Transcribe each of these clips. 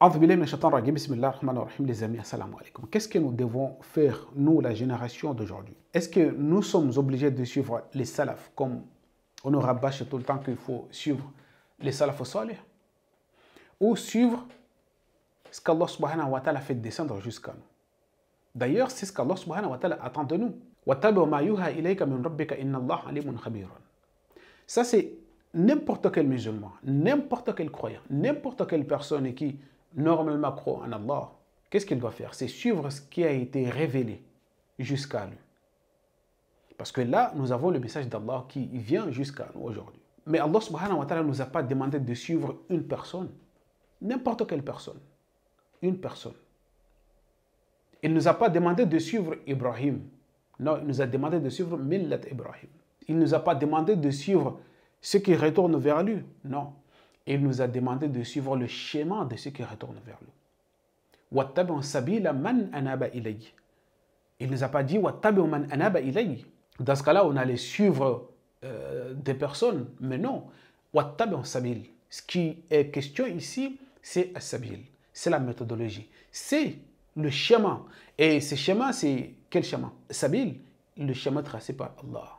Les amis, assalamu alaikum. Qu'est-ce que nous devons faire, nous, la génération d'aujourd'hui? Est-ce que nous sommes obligés de suivre les salafs, comme on nous rabâche tout le temps qu'il faut suivre les salafs salih, ou suivre ce qu'Allah subhanahu wa ta'ala fait descendre jusqu'à nous? D'ailleurs, c'est ce qu'Allah subhanahu wa ta'ala attend de nous. Ça, c'est n'importe quel musulman, n'importe quel croyant, n'importe quelle personne qui normalement croit en Allah. Qu'est-ce qu'il doit faire? C'est suivre ce qui a été révélé jusqu'à lui. Parce que là, nous avons le message d'Allah qui vient jusqu'à nous aujourd'hui. Mais Allah subhanahu wa ta'ala ne nous a pas demandé de suivre une personne, n'importe quelle personne, une personne. Il ne nous a pas demandé de suivre Ibrahim. Non, il nous a demandé de suivre Millat Ibrahim. Il ne nous a pas demandé de suivre ceux qui retournent vers lui. Non. Il nous a demandé de suivre le schéma de ceux qui retournent vers lui. وَاتَّبِعُوا سَبِيلَ مَنْ أَنَابَ إِلَيْهِ. Il ne nous a pas dit وَاتَّبِعُوا مَنْ أَنَابَ إِلَيْهِ. Dans ce cas-là, on allait suivre des personnes. Mais non. وَاتَّبِعُوا سَبِيلَ. Ce qui est question ici, c'est as-sabil. C'est la méthodologie. C'est le schéma. Et ce schéma, c'est quel schéma? Sabil, le schéma tracé par Allah.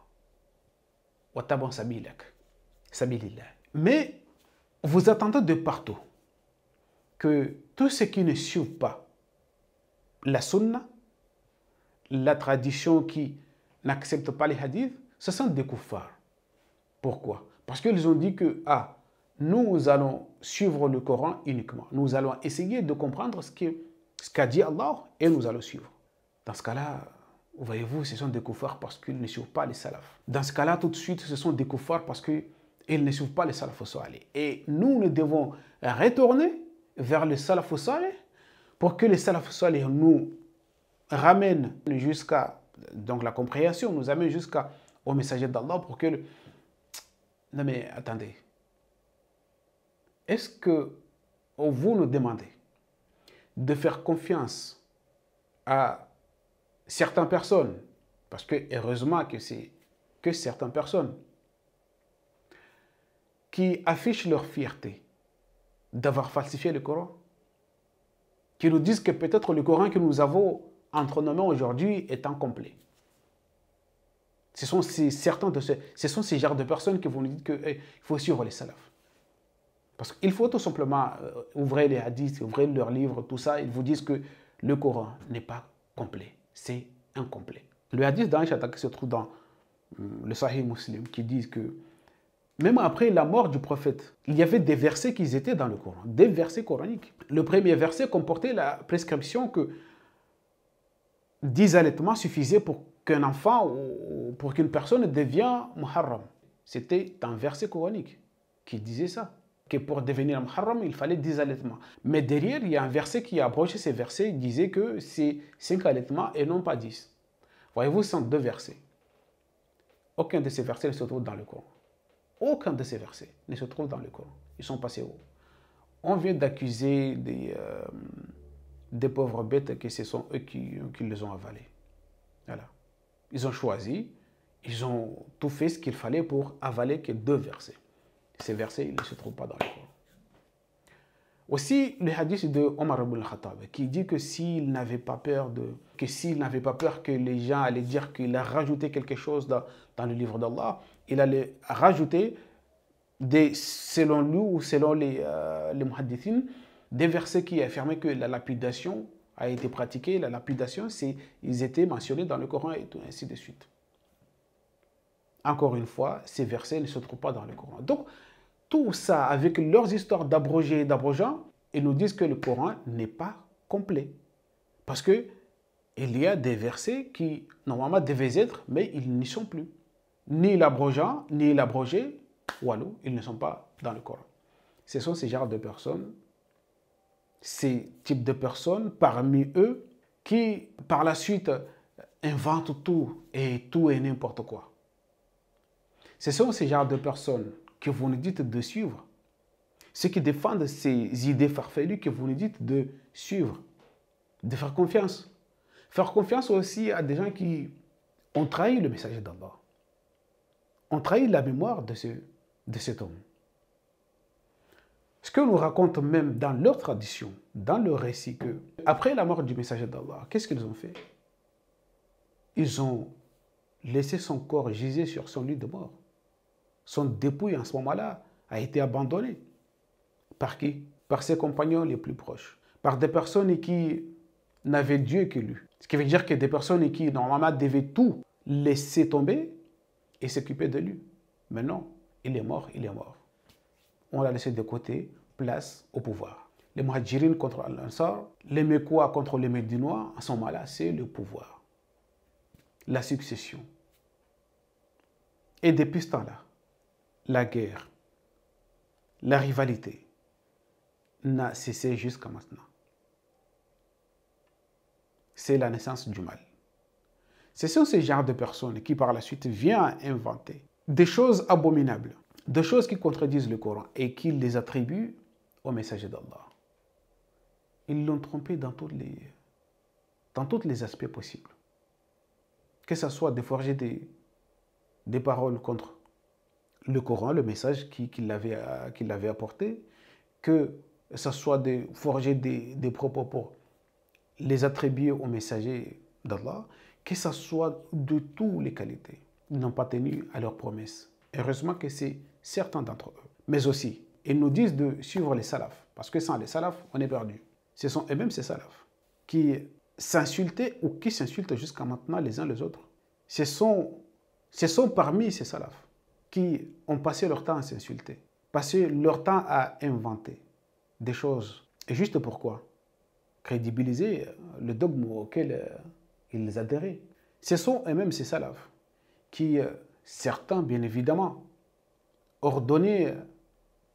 وَاتَّبِعُوا سَبِيلَكَ. Sabilillah. Mais vous attendez de partout que tous ceux qui ne suivent pas la sunna, la tradition, qui n'acceptent pas les hadiths, ce sont des kuffars. Pourquoi? Parce qu'ils ont dit que nous allons suivre le Coran uniquement. Nous allons essayer de comprendre ce qu'a dit Allah et nous allons suivre. Dans ce cas-là, voyez-vous, ce sont des kuffars parce qu'ils ne suivent pas les salafs. Dans ce cas-là, tout de suite, ce sont des kuffars parce qu'ils ne suivent pas les salafs salih. Et nous devons retourner vers les salafs salih pour que les salafs salih nous ramènent jusqu'à la compréhension, nous amènent jusqu'au messager d'Allah pour que... Non mais attendez. Est-ce que vous nous demandez de faire confiance à certaines personnes, parce que heureusement que c'est que certaines personnes qui affichent leur fierté d'avoir falsifié le Coran, qui nous disent que peut-être le Coran que nous avons entre nos mains aujourd'hui est incomplet. Ce sont ces genres de personnes qui vont nous dire qu'il faut suivre les salafs. Parce qu'il faut tout simplement ouvrir les hadiths, ouvrir leurs livres, tout ça, ils vous disent que le Coran n'est pas complet, c'est incomplet. Le hadith d'Aïcha qui se trouve dans le Sahih Muslim qui dit que même après la mort du prophète, il y avait des versets qui étaient dans le Coran, des versets coraniques. Le premier verset comportait la prescription que 10 allaitements suffisaient pour qu'un enfant ou pour qu'une personne devienne muharram. C'était un verset coranique qui disait ça, que pour devenir muharram, il fallait 10 allaitements. Mais derrière, il y a un verset qui a abrogé ces versets, il disait que c'est 5 allaitements et non pas 10. Voyez-vous, ce sont 2 versets. Aucun de ces versets ne se trouve dans le Coran. Aucun de ces versets ne se trouve dans le Coran. Ils sont passés où? On vient d'accuser des pauvres bêtes que ce sont eux qui les ont avalés. Voilà. Ils ont choisi, ils ont tout fait ce qu'il fallait pour avaler que 2 versets. Ces versets, ils ne se trouvent pas dans le Coran. Aussi, le hadith de Omar ibn al-Khattab, qui dit que s'il n'avait pas peur que les gens allaient dire qu'il a rajouté quelque chose dans le livre d'Allah, il allait rajouter, selon lui ou selon les muhaddithines, des versets qui affirmaient que la lapidation a été pratiquée. La lapidation, ils étaient mentionnés dans le Coran et tout, ainsi de suite. Encore une fois, ces versets ne se trouvent pas dans le Coran. Donc, tout ça, avec leurs histoires d'abrogés et d'abrogeants, ils nous disent que le Coran n'est pas complet. Parce qu'il y a des versets qui, normalement, devaient être, mais ils n'y sont plus. Ni l'abrogeant, ni l'abrogé, walou, ils ne sont pas dans le Coran. Ce sont ces genres de personnes, ces types de personnes, parmi eux, qui, par la suite, inventent tout et n'importe quoi. Ce sont ces genres de personnes que vous nous dites de suivre, ceux qui défendent ces idées farfelues que vous nous dites de suivre, de faire confiance. Faire confiance aussi à des gens qui ont trahi le message d'Allah, ont trahi la mémoire de cet homme. Ce que nous raconte même dans leur tradition, dans leur récit, que après la mort du messager d'Allah, qu'est-ce qu'ils ont fait? Ils ont laissé son corps giser sur son lit de mort. Son dépouille, en ce moment-là, a été abandonné. Par qui? Par ses compagnons les plus proches. Par des personnes qui n'avaient Dieu que lui. Ce qui veut dire que des personnes qui, normalement, devaient tout laisser tomber et s'occuper de lui. Mais non, il est mort, il est mort. On l'a laissé de côté, place au pouvoir. Les Muhajirines contre Al-Ansar, les Mekwa contre les Médinois, à ce moment-là, c'est le pouvoir. La succession. Et depuis ce temps-là, la guerre, la rivalité n'a cessé jusqu'à maintenant. C'est la naissance du mal. Ce sont ces genres de personnes qui par la suite viennent inventer des choses abominables, des choses qui contredisent le Coran et qui les attribuent au messager d'Allah. Ils l'ont trompé dans tous les aspects possibles. Que ce soit de forger des paroles contre le Coran, le message qu'il avait apporté, que ce soit de forger des propos pour les attribuer au messager d'Allah, que ce soit de toutes les qualités. Ils n'ont pas tenu à leurs promesses. Heureusement que c'est certains d'entre eux. Mais aussi, ils nous disent de suivre les salafs, parce que sans les salafs, on est perdu. Ce sont eux-mêmes ces salafs qui s'insultaient ou qui s'insultent jusqu'à maintenant les uns les autres. Ce sont parmi ces salafs qui ont passé leur temps à s'insulter, passé leur temps à inventer des choses. Et juste pourquoi? Crédibiliser le dogme auquel ils adhéraient. Ce sont eux-mêmes ces salafs qui, certains bien évidemment, ordonnaient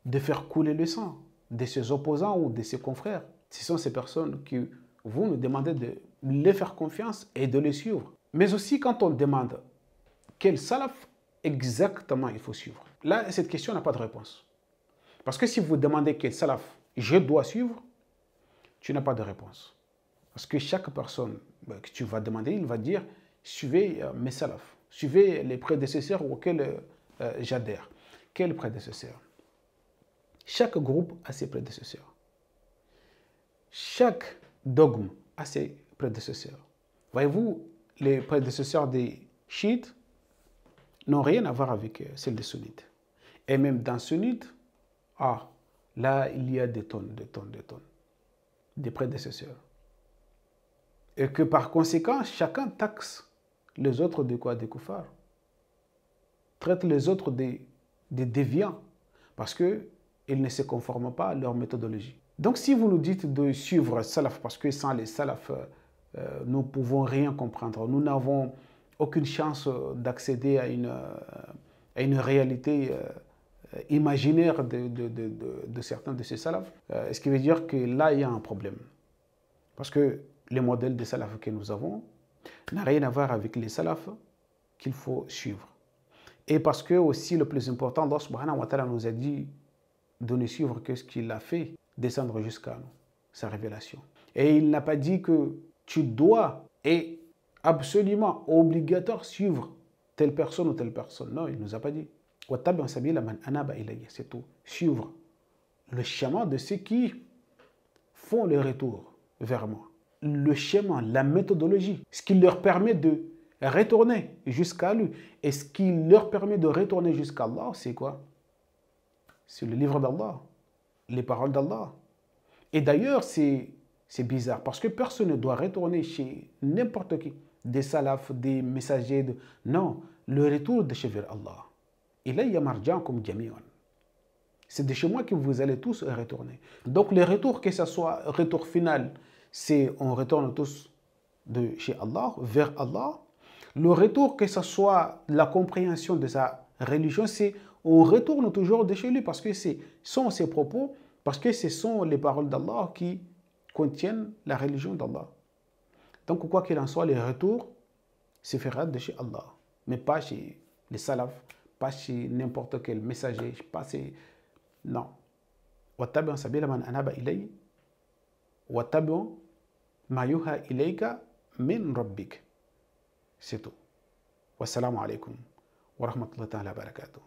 de faire couler le sang de ses opposants ou de ses confrères. Ce sont ces personnes qui vous nous demandez de les faire confiance et de les suivre. Mais aussi quand on demande quel salaf exactement il faut suivre. Là, cette question n'a pas de réponse. Parce que si vous demandez quel salaf je dois suivre, tu n'as pas de réponse. Parce que chaque personne que tu vas demander, il va dire suivez mes salafs, suivez les prédécesseurs auxquels j'adhère. Quels prédécesseurs? Chaque groupe a ses prédécesseurs. Chaque dogme a ses prédécesseurs. Voyez-vous, les prédécesseurs des chiites n'ont rien à voir avec celles des sunnites. Et même dans sunnites, là, il y a des tonnes de prédécesseurs. Et que par conséquent, chacun taxe les autres de quoi? Des koufars. Traite les autres des déviants. Parce qu'ils ne se conforment pas à leur méthodologie. Donc si vous nous dites de suivre salaf, parce que sans les salaf, nous ne pouvons rien comprendre. Nous n'avons aucune chance d'accéder à une réalité imaginaire de certains de ces salafs. Ce qui veut dire que là, il y a un problème. Parce que le modèle de salaf que nous avons n'a rien à voir avec les salafs qu'il faut suivre. Et parce que aussi, le plus important, Allah subhanahu wa ta'ala nous a dit de ne suivre que ce qu'il a fait descendre jusqu'à nous, sa révélation. Et il n'a pas dit que tu dois et absolument obligatoire suivre telle personne ou telle personne. Non, il ne nous a pas dit. C'est tout. Suivre le chemin de ceux qui font le retour vers moi. Le chemin, la méthodologie, ce qui leur permet de retourner jusqu'à lui. Et ce qui leur permet de retourner jusqu'à Allah, c'est quoi? C'est le livre d'Allah, les paroles d'Allah. Et d'ailleurs, c'est bizarre, parce que personne ne doit retourner chez n'importe qui, des salafs, des messagers. Non, le retour de chez Allah. Ilayya marja'akum jami'an. C'est de chez moi que vous allez tous retourner. Donc le retour, que ce soit retour final, c'est on retourne tous de chez Allah, vers Allah. Le retour, que ce soit la compréhension de sa religion, c'est on retourne toujours de chez lui parce que ce sont ses propos, parce que ce sont les paroles d'Allah qui contiennent la religion d'Allah. Donc quoi qu'il en soit, le retour se fera de chez Allah, mais pas chez les salafs, pas chez n'importe quel messager, pas chez... Non. وَاتَّبِعْ سَبِيلَ مَنْ أَنَابَ إِلَيَّ وَاتَّبِعْ مَا يُوحَى إِلَيْكَ مِنْ رَبِّكَ. C'est tout. Wassalamu alaikum wa rahmatullahi wa barakatuh.